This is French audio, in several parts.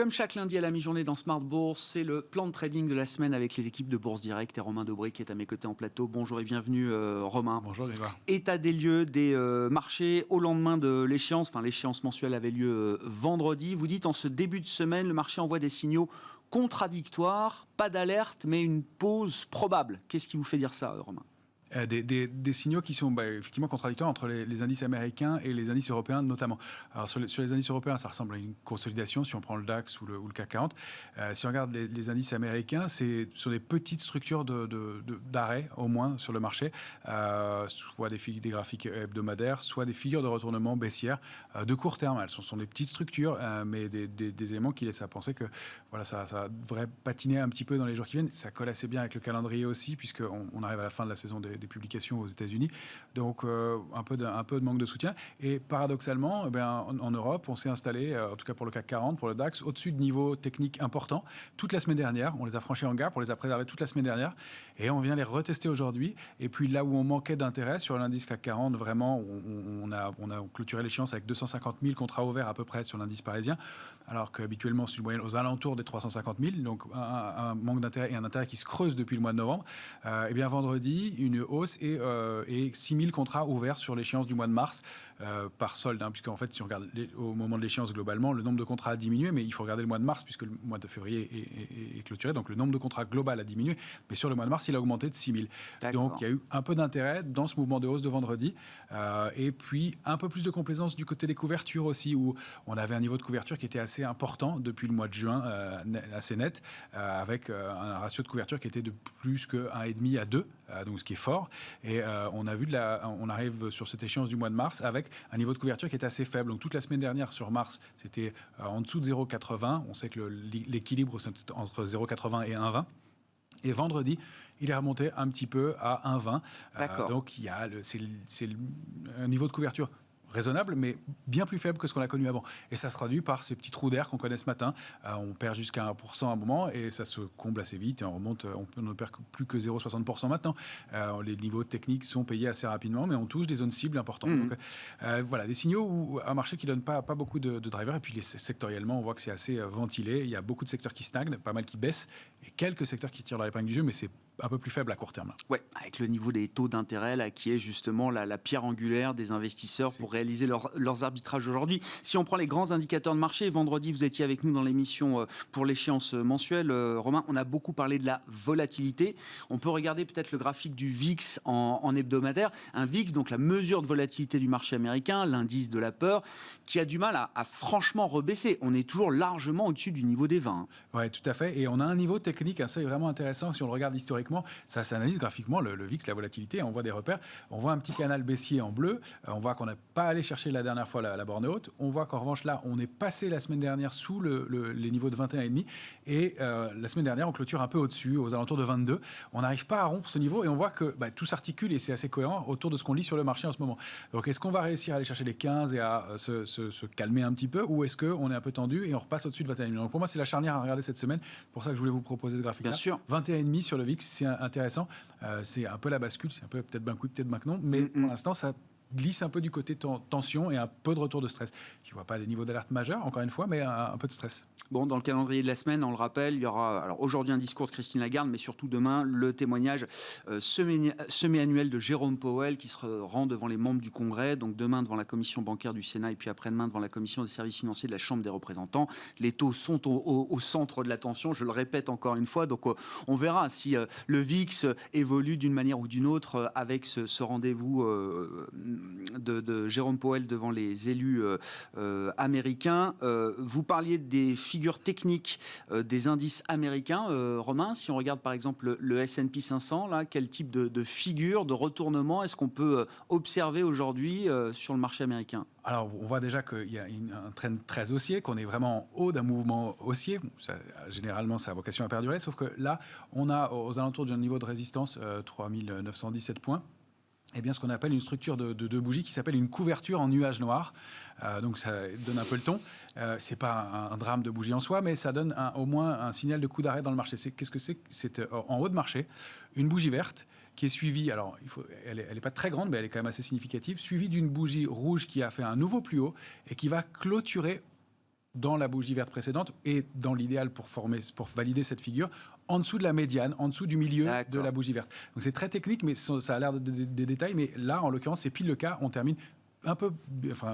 Comme chaque lundi à la mi-journée dans Smart Bourse, c'est le plan de trading de la semaine avec les équipes de Bourse Direct et Romain Dobré qui est à mes côtés en plateau. Bonjour et bienvenue Romain. Bonjour Grégoire. État des lieux des marchés au lendemain de l'échéance, enfin l'échéance mensuelle avait lieu vendredi. Vous dites en ce début de semaine, le marché envoie des signaux contradictoires, pas d'alerte mais une pause probable. Qu'est-ce qui vous fait dire ça Romain ? Des signaux qui sont effectivement contradictoires entre les indices américains et les indices européens notamment. Alors sur les indices européens, ça ressemble à une consolidation si on prend le DAX ou le CAC 40. Si on regarde les indices américains, c'est sur des petites structures d'arrêt au moins sur le marché, soit des graphiques hebdomadaires, soit des figures de retournement baissières de court terme. Elles sont des petites structures, mais des éléments qui laissent à penser que voilà, ça devrait patiner un petit peu dans les jours qui viennent. Ça colle assez bien avec le calendrier aussi, puisqu'on arrive à la fin de la saison des publications aux États-Unis, donc un peu de manque de soutien. Et paradoxalement, en Europe, on s'est installé, en tout cas pour le CAC 40, pour le DAX, au-dessus de niveaux techniques importants. Toute la semaine dernière, on les a franchis en gap, on les a préservés toute la semaine dernière, et on vient les retester aujourd'hui. Et puis là où on manquait d'intérêt sur l'indice CAC 40, vraiment, on a clôturé l'échéance avec 250 000 contrats ouverts à peu près sur l'indice parisien, alors qu'habituellement, c'est une moyenne aux alentours des 350 000, donc un manque d'intérêt et un intérêt qui se creuse depuis le mois de novembre. Et bien vendredi, une hausse et 6 000 contrats ouverts sur l'échéance du mois de mars par solde, puisqu'en fait, si on regarde au moment de l'échéance globalement, le nombre de contrats a diminué, mais il faut regarder le mois de mars, puisque le mois de février est clôturé, donc le nombre de contrats global a diminué, mais sur le mois de mars, il a augmenté de 6 000. D'accord. Donc il y a eu un peu d'intérêt dans ce mouvement de hausse de vendredi, et puis un peu plus de complaisance du côté des couvertures aussi, où on avait un niveau de couverture qui était assez important depuis le mois de juin, assez net, avec un ratio de couverture qui était de plus que 1,5 à 2, donc ce qui est fort. Et on arrive sur cette échéance du mois de mars avec un niveau de couverture qui est assez faible. Donc toute la semaine dernière sur mars, c'était en dessous de 0,80. On sait que l'équilibre c'est entre 0,80 et 1,20. Et vendredi, il est remonté un petit peu à 1,20. Donc c'est un niveau de couverture raisonnable, mais bien plus faible que ce qu'on a connu avant. Et ça se traduit par ces petits trous d'air qu'on connaît ce matin. On perd jusqu'à 1% à un moment et ça se comble assez vite. Et on ne perd plus que 0,60% maintenant. Les niveaux techniques sont payés assez rapidement, mais on touche des zones cibles importantes. Donc, voilà, des signaux où un marché qui ne donne pas beaucoup de drivers. Et puis sectoriellement, on voit que c'est assez ventilé. Il y a beaucoup de secteurs qui stagnent, pas mal qui baissent, et quelques secteurs qui tirent leur épingle du jeu, mais c'est un peu plus faible à court terme. Ouais, avec le niveau des taux d'intérêt là, qui est justement la pierre angulaire des investisseurs pour réaliser leurs arbitrages aujourd'hui. Si on prend les grands indicateurs de marché, vendredi vous étiez avec nous dans l'émission pour l'échéance mensuelle. Romain, on a beaucoup parlé de la volatilité. On peut regarder peut-être le graphique du VIX en hebdomadaire. Un VIX, donc la mesure de volatilité du marché américain, l'indice de la peur, qui a du mal à franchement rebaisser. On est toujours largement au-dessus du niveau des 20. Oui, tout à fait. Et on a un niveau technique, un seuil vraiment intéressant si on le regarde historiquement. Ça s'analyse graphiquement, le VIX, la volatilité, on voit des repères. On voit un petit canal baissier en bleu. On voit qu'on n'a pas allé chercher la dernière fois la borne haute. On voit qu'en revanche, là, on est passé la semaine dernière sous les niveaux de 21,5. Et la semaine dernière, on clôture un peu au-dessus, aux alentours de 22. On n'arrive pas à rompre ce niveau et on voit que tout s'articule et c'est assez cohérent autour de ce qu'on lit sur le marché en ce moment. Donc, est-ce qu'on va réussir à aller chercher les 15 et à se calmer un petit peu, ou est-ce qu'on est un peu tendu et on repasse au-dessus de 21,5? Donc, pour moi, c'est la charnière à regarder cette semaine. C'est pour ça que je voulais vous proposer ce graphique-là. Bien sûr. 21,5 sur le VIX, c'est intéressant. C'est un peu la bascule, c'est un peu peut-être ben oui, peut-être ben non, mais pour l'instant, ça glisse un peu du côté tension et un peu de retour de stress. Je ne vois pas des niveaux d'alerte majeurs, encore une fois, mais un peu de stress. Bon, dans le calendrier de la semaine, on le rappelle, il y aura alors aujourd'hui un discours de Christine Lagarde, mais surtout demain, le témoignage semi-annuel de Jérôme Powell qui se rend devant les membres du Congrès, donc demain devant la commission bancaire du Sénat et puis après-demain devant la commission des services financiers de la Chambre des représentants. Les taux sont au centre de l'attention, je le répète encore une fois, donc on verra si le VIX évolue d'une manière ou d'une autre avec ce rendez-vous de Jérôme Powell devant les élus américains. Vous parliez des figures techniques des indices américains. Romain, si on regarde par exemple le S&P 500, là, quel type de figure, de retournement est-ce qu'on peut observer aujourd'hui sur le marché américain ? Alors, on voit déjà qu'il y a un trend très haussier, qu'on est vraiment en haut d'un mouvement haussier. Généralement, ça a vocation à perdurer, sauf que là, on a aux alentours d'un niveau de résistance 3917 points. Eh bien, ce qu'on appelle une structure de bougie qui s'appelle une couverture en nuage noir. Donc, ça donne un peu le ton. C'est pas un drame de bougie en soi, mais ça donne au moins un signal de coup d'arrêt dans le marché. Qu'est-ce que c'est ? C'est en haut de marché, une bougie verte qui est suivie, alors elle est pas très grande, mais elle est quand même assez significative, suivie d'une bougie rouge qui a fait un nouveau plus haut et qui va clôturer dans la bougie verte précédente et dans l'idéal pour valider cette figure, en dessous de la médiane, en dessous du milieu de la bougie verte. Donc c'est très technique, mais ça a l'air des détails. Mais là, en l'occurrence, c'est pile le cas. On termine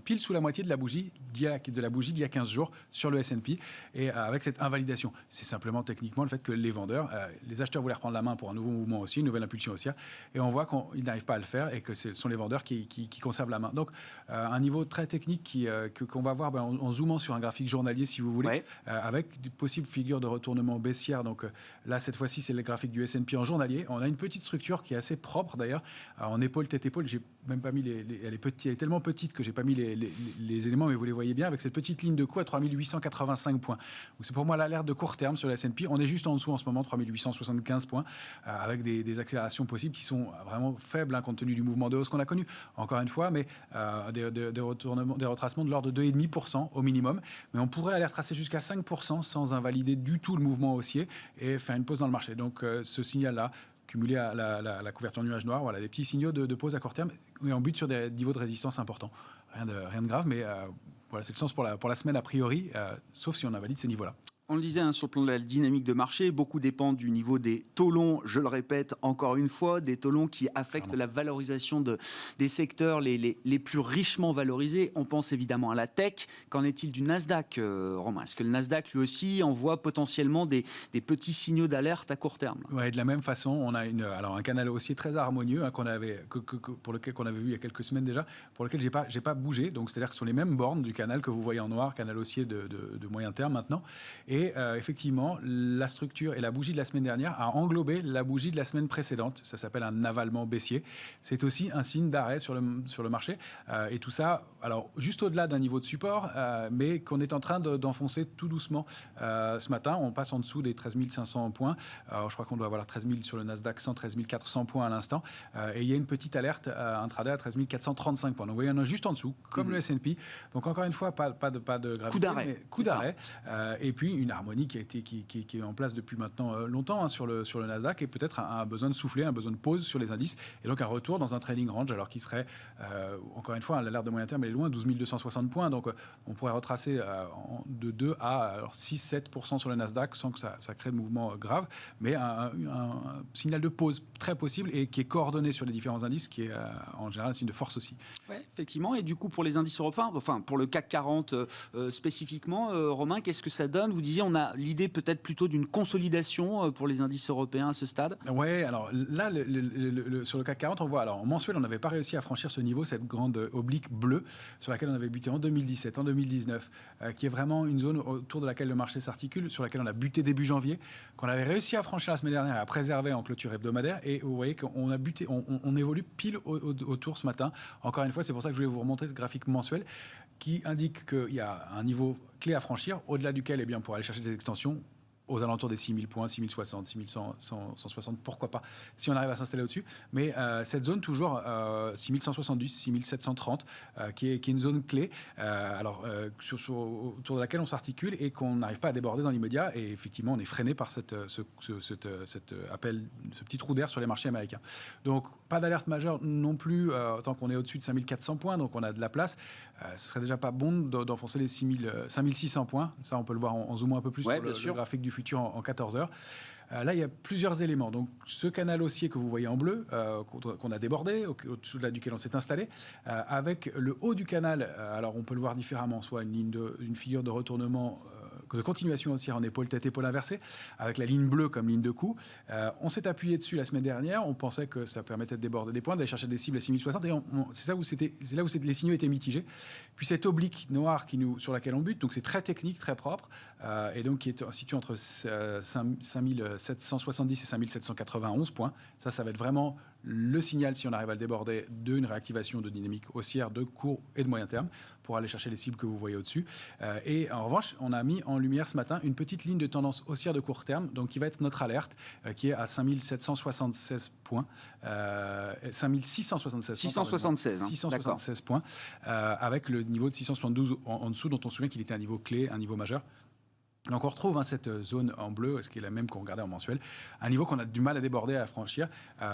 pile sous la moitié de la bougie d'il y a 15 jours sur le S&P, et avec cette invalidation. C'est simplement techniquement le fait que les vendeurs, les acheteurs voulaient reprendre la main pour un nouveau mouvement aussi, une nouvelle impulsion haussière, et on voit qu'ils n'arrivent pas à le faire et que ce sont les vendeurs qui conservent la main. Donc un niveau très technique qu'on va voir en zoomant sur un graphique journalier, si vous voulez, avec des possibles figures de retournement baissière. Donc là, cette fois-ci, c'est le graphique du S&P en journalier. On a une petite structure qui est assez propre d'ailleurs, en épaule, tête-épaule. J'ai même pas mis elle est tellement petite que j'ai pas mis les éléments, mais vous les voyez bien, avec cette petite ligne de coup à 3885 points. Donc c'est pour moi l'alerte de court terme sur la S&P. On est juste en dessous en ce moment, 3875 points, avec des accélérations possibles qui sont vraiment faibles compte tenu du mouvement de hausse qu'on a connu. Encore une fois, mais des retracements de l'ordre de 2,5% au minimum. Mais on pourrait aller retracer jusqu'à 5% sans invalider du tout le mouvement haussier et faire une pause dans le marché. Donc ce signal-là, cumulé à la couverture nuage noir, voilà, des petits signaux de pause à court terme et en but sur des niveaux de résistance importants. Rien de grave, mais voilà, c'est le sens pour la semaine a priori, sauf si on invalide ces niveaux-là. On le disait, sur le plan de la dynamique de marché, beaucoup dépend du niveau des taux longs, je le répète encore une fois, des taux longs qui affectent la valorisation des secteurs les plus richement valorisés. On pense évidemment à la tech. Qu'en est-il du Nasdaq, Romain? Est-ce que le Nasdaq, lui aussi, envoie potentiellement des petits signaux d'alerte à court terme? Ouais, de la même façon, on a un canal haussier très harmonieux pour lequel on avait vu il y a quelques semaines déjà, pour lequel j'ai pas bougé. Donc, c'est-à-dire que ce sont les mêmes bornes du canal que vous voyez en noir, canal haussier de moyen terme maintenant. Et effectivement, la structure et la bougie de la semaine dernière a englobé la bougie de la semaine précédente. Ça s'appelle un avalement baissier. C'est aussi un signe d'arrêt sur le marché. Et tout ça, alors juste au-delà d'un niveau de support, mais qu'on est en train d'enfoncer tout doucement. Ce matin, on passe en dessous des 13 500 points. Je crois qu'on doit avoir 13 000 sur le Nasdaq, 13 400 points à l'instant. Et il y a une petite alerte intraday à 13 435 points. Donc vous voyez, on est juste en dessous, comme le S&P. Donc encore une fois, pas de gravité. Coup d'arrêt. Et puis une harmonie qui est en place depuis maintenant longtemps sur le Nasdaq, et peut-être un besoin de souffler, un besoin de pause sur les indices, et donc un retour dans un trading range, alors qui serait, encore une fois, l'alerte de moyen terme, elle est loin, 12 260 points, donc on pourrait retracer de 2 à 6-7% sur le Nasdaq sans que ça crée de mouvement grave, mais un signal de pause très possible et qui est coordonné sur les différents indices, qui est en général un signe de force aussi. Ouais, effectivement, et du coup pour les indices européens, enfin pour le CAC 40 spécifiquement, Romain, qu'est-ce que ça donne? Vous disiez, on a l'idée peut-être plutôt d'une consolidation pour les indices européens à ce stade. Oui, alors là, sur le CAC 40, on voit, alors en mensuel, on n'avait pas réussi à franchir ce niveau, cette grande oblique bleue sur laquelle on avait buté en 2017, en 2019, qui est vraiment une zone autour de laquelle le marché s'articule, sur laquelle on a buté début janvier, qu'on avait réussi à franchir la semaine dernière et à préserver en clôture hebdomadaire. Et vous voyez qu'on a buté, on évolue pile autour ce matin. Encore une fois, c'est pour ça que je voulais vous remonter ce graphique mensuel qui indique qu'il y a un niveau clé à franchir, au-delà duquel, eh bien, pour aller chercher des extensions aux alentours des 6000 points, 6060, 6160, pourquoi pas, si on arrive à s'installer au-dessus. Mais cette zone, toujours 6170, 6730, qui est une zone clé, autour de laquelle on s'articule et qu'on n'arrive pas à déborder dans l'immédiat. Et effectivement, on est freiné par cet appel, ce petit trou d'air sur les marchés américains. Donc, pas d'alerte majeure non plus, tant qu'on est au-dessus de 5400 points, donc on a de la place. Ce serait déjà pas bon d'enfoncer les 5600 points. Ça, on peut le voir en zoomant un peu plus sur le graphique du futur en 14 heures. Là, il y a plusieurs éléments. Donc, ce canal haussier que vous voyez en bleu, qu'on a débordé, au-dessous duquel on s'est installé, avec le haut du canal, alors on peut le voir différemment, soit une figure de retournement, de continuation haussière en épaule, tête-épaule inversée, avec la ligne bleue comme ligne de coup. On s'est appuyé dessus la semaine dernière, on pensait que ça permettait de déborder des points, d'aller chercher des cibles à 6060, et c'est là où les signaux étaient mitigés. Puis cette oblique noire sur laquelle on bute, donc c'est très technique, très propre, et donc qui est situé entre 5770 et 5791 points. Ça va être vraiment le signal, si on arrive à le déborder, d'une réactivation de dynamique haussière de court et de moyen terme pour aller chercher les cibles que vous voyez au-dessus. Et en revanche, on a mis en lumière ce matin une petite ligne de tendance haussière de court terme, donc qui va être notre alerte, qui est à 5776 points, 5676. 676 points, avec le niveau de 672 en dessous, dont on se souvient qu'il était un niveau clé, un niveau majeur. Donc on retrouve cette zone en bleu, ce qui est la même qu'on regardait en mensuel, un niveau qu'on a du mal à déborder, à franchir,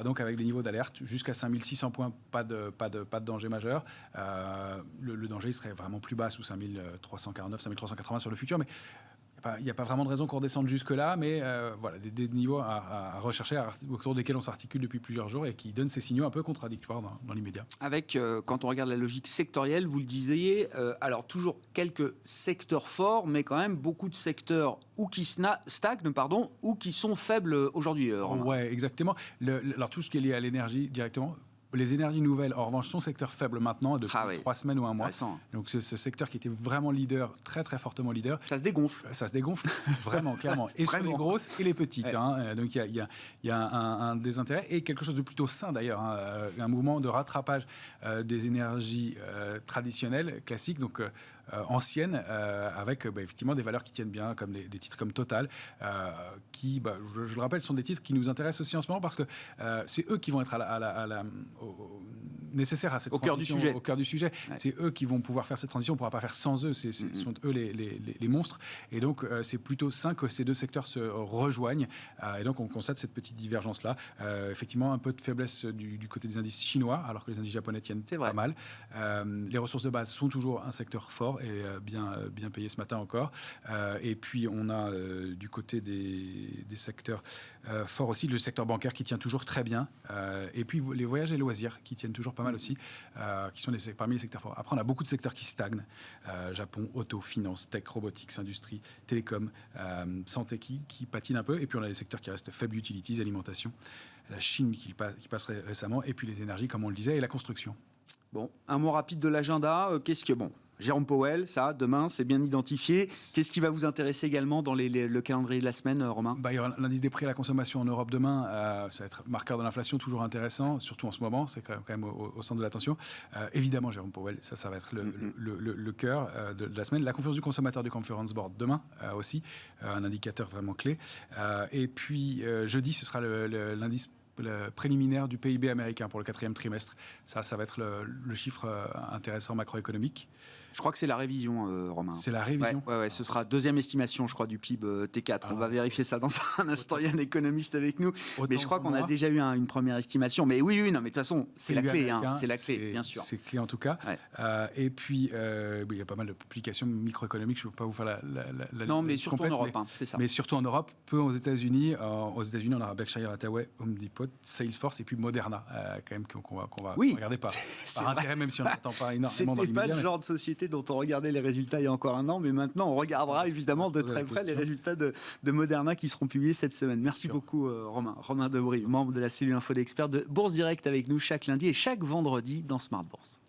donc avec des niveaux d'alerte jusqu'à 5600 points, pas de danger majeur. Le danger il serait vraiment plus bas, sous 5349, 5380 sur le futur, mais il n'y a pas vraiment de raison qu'on redescende jusque-là, mais voilà, des niveaux à rechercher, autour desquels on s'articule depuis plusieurs jours et qui donnent ces signaux un peu contradictoires dans l'immédiat. Avec, quand on regarde la logique sectorielle, vous le disiez, alors toujours quelques secteurs forts, mais quand même beaucoup de secteurs ou qui stagnent, ou qui sont faibles aujourd'hui. Oui, exactement. Alors tout ce qui est lié à l'énergie directement. Les énergies nouvelles, en revanche, sont secteur faible maintenant, depuis 3 semaines ou un mois. Donc ce secteur qui était vraiment leader, très très fortement leader. Ça se dégonfle. Ça se dégonfle, vraiment, clairement. Et sur les grosses et les petites. Ouais. Donc il y a un désintérêt et quelque chose de plutôt sain d'ailleurs. Un mouvement de rattrapage des énergies traditionnelles, classiques. Donc anciennes, avec effectivement des valeurs qui tiennent bien, comme des titres comme Total, qui, je le rappelle, sont des titres qui nous intéressent aussi en ce moment parce que c'est eux qui vont être nécessaires à cette transition, au cœur du sujet. Ouais. C'est eux qui vont pouvoir faire cette transition, on ne pourra pas faire sans eux, sont eux les monstres. Et donc, c'est plutôt sain que ces deux secteurs se rejoignent. Et donc, on constate cette petite divergence-là. Effectivement, un peu de faiblesse du côté des indices chinois, alors que les indices japonais tiennent pas mal. Les ressources de base sont toujours un secteur fort et bien payé ce matin encore. Et puis, on a du côté des secteurs forts aussi, le secteur bancaire qui tient toujours très bien. Et puis, les voyages et loisirs qui tiennent toujours pas mal aussi, qui sont parmi les secteurs forts. Après, on a beaucoup de secteurs qui stagnent. Japon, auto, finance, tech, robotics, industrie, télécom, santé qui patinent un peu. Et puis, on a des secteurs qui restent faibles, utilities, alimentation, la Chine qui passe récemment, et puis les énergies, comme on le disait, et la construction. Bon, un mot rapide de l'agenda. Jérôme Powell, ça, demain, c'est bien identifié. Qu'est-ce qui va vous intéresser également dans le calendrier de la semaine, Romain ? Il y aura l'indice des prix à la consommation en Europe demain. Ça va être marqueur de l'inflation, toujours intéressant, surtout en ce moment. C'est quand même au centre de l'attention. Évidemment, Jérôme Powell, ça va être le cœur de la semaine. La conférence du consommateur du Conference Board demain aussi, un indicateur vraiment clé. Et puis, jeudi, ce sera l'indice préliminaire du PIB américain pour le 4e trimestre. Ça va être le chiffre intéressant macroéconomique. Je crois que c'est la révision, Romain. C'est la révision. Ouais, ce sera deuxième estimation, je crois, du PIB T4. On va vérifier ça dans un instant. Il y a un économiste avec nous. Mais je crois qu'on a déjà eu une première estimation. Mais oui, non, mais de toute façon, c'est la clé. C'est la clé, bien sûr. C'est clé en tout cas. Ouais. Et puis, il y a pas mal de publications microéconomiques. Je ne peux pas vous faire la non, mais surtout complète, en Europe, c'est ça. Mais surtout en Europe, peu aux États-Unis. Aux États-Unis, on aura Berkshire Hathaway, Home Depot, Salesforce et puis Moderna, quand même, qu'on va regarder par intérêt, même si on n'attend pas énormément dans l'immédiat. C'était pas le genre de société dont on regardait les résultats il y a encore un an, mais maintenant on regardera évidemment de très près les résultats de Moderna qui seront publiés cette semaine. Merci beaucoup Romain Debry, membre de la cellule Info d'Experts de Bourse Direct avec nous chaque lundi et chaque vendredi dans Smart Bourse.